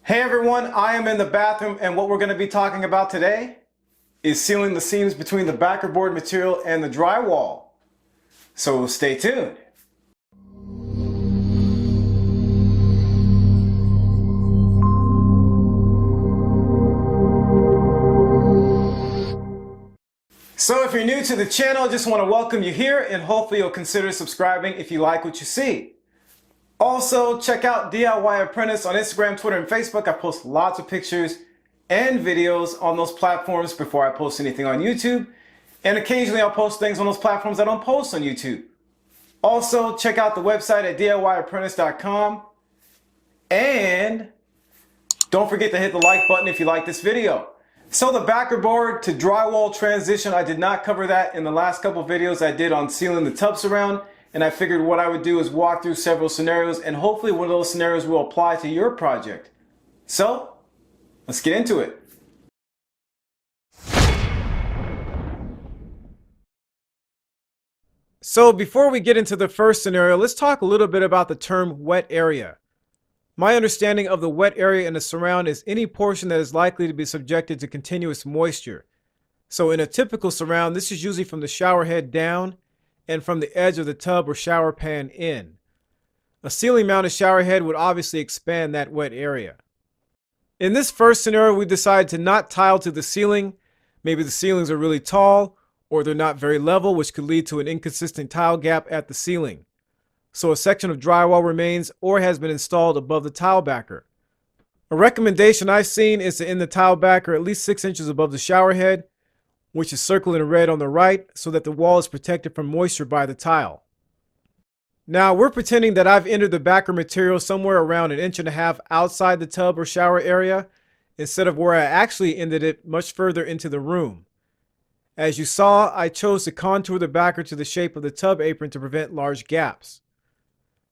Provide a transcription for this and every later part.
Hey everyone, I am in the bathroom and what we're going to be talking about today is sealing the seams between the backer board material and the drywall. So stay tuned. So if you're new to the channel, I just want to welcome you here and hopefully you'll consider subscribing if you like what you see. Also, check out DIY Apprentice on Instagram, Twitter, and Facebook. I post lots of pictures and videos on those platforms before I post anything on YouTube. And occasionally I'll post things on those platforms I don't post on YouTube. Also, check out the website at DIYapprentice.com. And don't forget to hit the like button if you like this video. So the backer board to drywall transition, I did not cover that in the last couple videos I did on sealing the tub surround. And I figured what I would do is walk through several scenarios and hopefully one of those scenarios will apply to your project. So, let's get into it. So before we get into the first scenario, let's talk a little bit about the term wet area. My understanding of the wet area in the surround is any portion that is likely to be subjected to continuous moisture. So in a typical surround, this is usually from the shower head down and from the edge of the tub or shower pan in. A ceiling mounted shower head would obviously expand that wet area. In this first scenario, we decided to not tile to the ceiling. Maybe the ceilings are really tall or they're not very level, which could lead to an inconsistent tile gap at the ceiling. So a section of drywall remains or has been installed above the tile backer. A recommendation I've seen is to end the tile backer at least 6 inches above the shower head, which is circled in red on the right, so that the wall is protected from moisture by the tile. Now we're pretending that I've entered the backer material somewhere around 1.5 inches outside the tub or shower area, instead of where I actually ended it much further into the room. As you saw, I chose to contour the backer to the shape of the tub apron to prevent large gaps.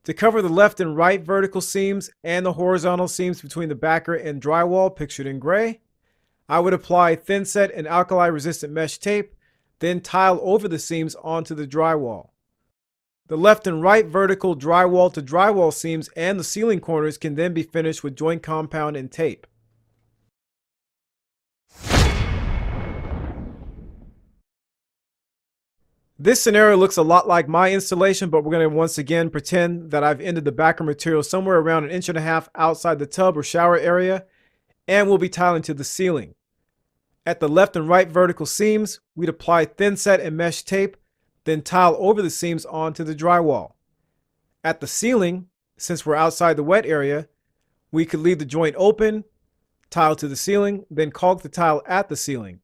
To cover the left and right vertical seams and the horizontal seams between the backer and drywall pictured in gray, I would apply thin set and alkali-resistant mesh tape, then tile over the seams onto the drywall. The left and right vertical drywall to drywall seams and the ceiling corners can then be finished with joint compound and tape. This scenario looks a lot like my installation, but we're going to once again pretend that I've ended the backer material somewhere around 1.5 inches outside the tub or shower area, and we'll be tiling to the ceiling. At the left and right vertical seams, we'd apply thin set and mesh tape, then tile over the seams onto the drywall. At the ceiling, since we're outside the wet area, we could leave the joint open, tile to the ceiling, then caulk the tile at the ceiling.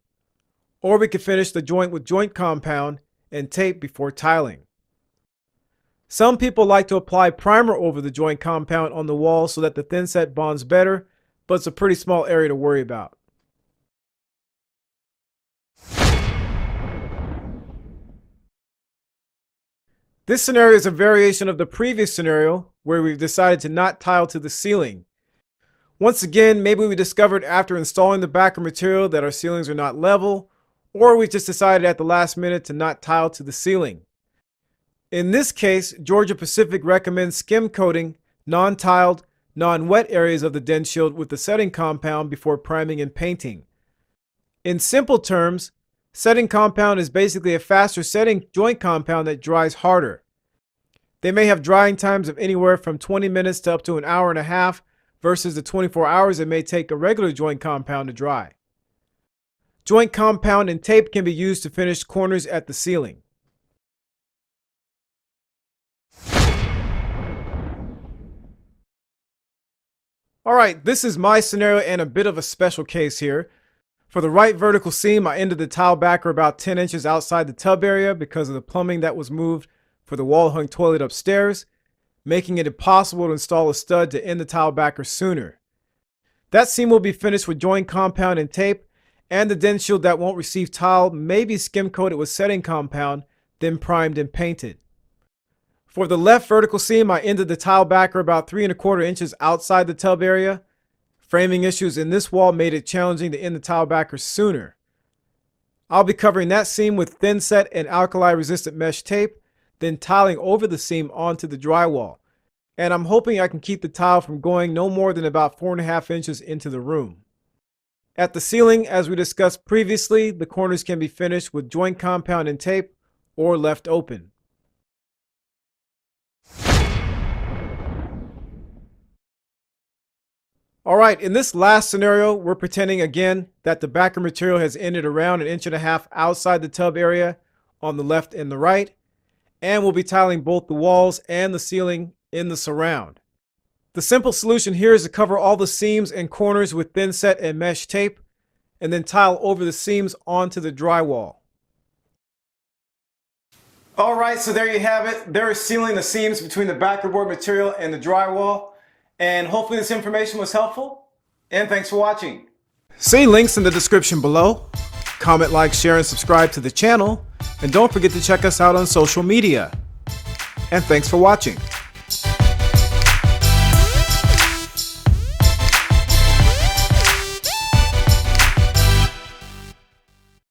Or we could finish the joint with joint compound and tape before tiling. Some people like to apply primer over the joint compound on the wall so that the thin set bonds better, but it's a pretty small area to worry about. This scenario is a variation of the previous scenario where we've decided to not tile to the ceiling. Once again, maybe we discovered after installing the backer material that our ceilings are not level, or we just decided at the last minute to not tile to the ceiling. In this case, Georgia Pacific recommends skim coating non-tiled, non-wet areas of the DensShield with the setting compound before priming and painting. In simple terms, setting compound is basically a faster setting joint compound that dries harder. They may have drying times of anywhere from 20 minutes to up to 1.5 hours versus the 24 hours it may take a regular joint compound to dry. Joint compound and tape can be used to finish corners at the ceiling. Alright, this is my scenario and a bit of a special case here. For the right vertical seam, I ended the tile backer about 10 inches outside the tub area because of the plumbing that was moved for the wall-hung toilet upstairs, making it impossible to install a stud to end the tile backer sooner. That seam will be finished with joint compound and tape, and the DensShield that won't receive tile may be skim coated with setting compound, then primed and painted. For the left vertical seam, I ended the tile backer about 3¼ inches outside the tub area. Framing issues in this wall made it challenging to end the tile backer sooner. I'll be covering that seam with thin set and alkali resistant mesh tape, then tiling over the seam onto the drywall. and I'm hoping I can keep the tile from going no more than about 4.5 inches into the room. At the ceiling, as we discussed previously, the corners can be finished with joint compound and tape or left open. Alright, in this last scenario, we're pretending again that the backer material has ended around 1.5 inches outside the tub area on the left and the right, and we'll be tiling both the walls and the ceiling in the surround. The simple solution here is to cover all the seams and corners with thin set and mesh tape, and then tile over the seams onto the drywall. Alright, so there you have it. There is sealing the seams between the backer board material and the drywall. And hopefully this information was helpful, and thanks for watching. See links in the description below. Comment, like, share, and subscribe to the channel. And don't forget to check us out on social media. And thanks for watching.